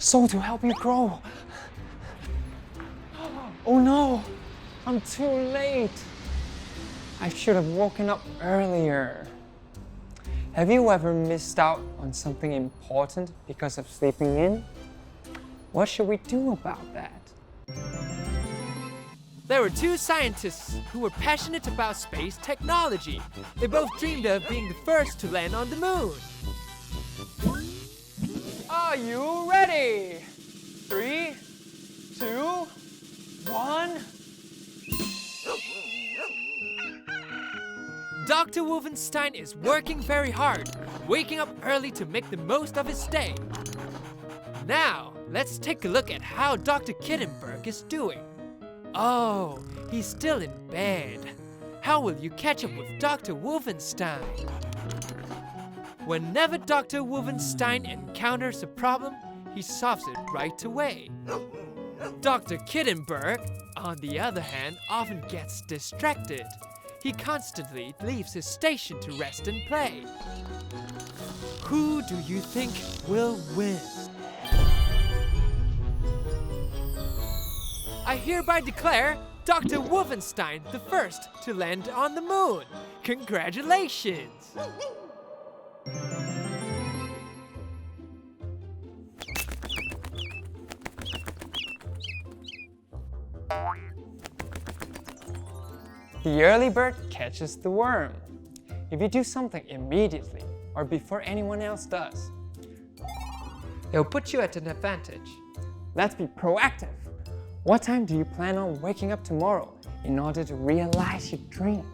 so to help you grow. Oh no, I'm too late. I should have woken up earlier. Have you ever missed out on something important because of sleeping in? What should we do about that? There were two scientists who were passionate about space technology. They both dreamed of being the first to land on the moon. Are you ready? 3, 2, 1. Dr. Wolfenstein is working very hard, waking up early to make the most of his day. Now, let's take a look at how Dr. Kittenberg is doing. Oh, he's still in bed. How will you catch up with Dr. Wolfenstein? Whenever Dr. Wolfenstein encounters a problem, he solves it right away. Dr. Kittenberg, on the other hand, often gets distracted. He constantly leaves his station to rest and play. Who do you think will win? I hereby declare Dr. Wolfenstein the first to land on the moon. Congratulations! The early bird catches the worm. If you do something immediately or before anyone else does, It'll put you at an advantage. let's be proactive. What time do you plan on waking up tomorrow in order to realize your dream?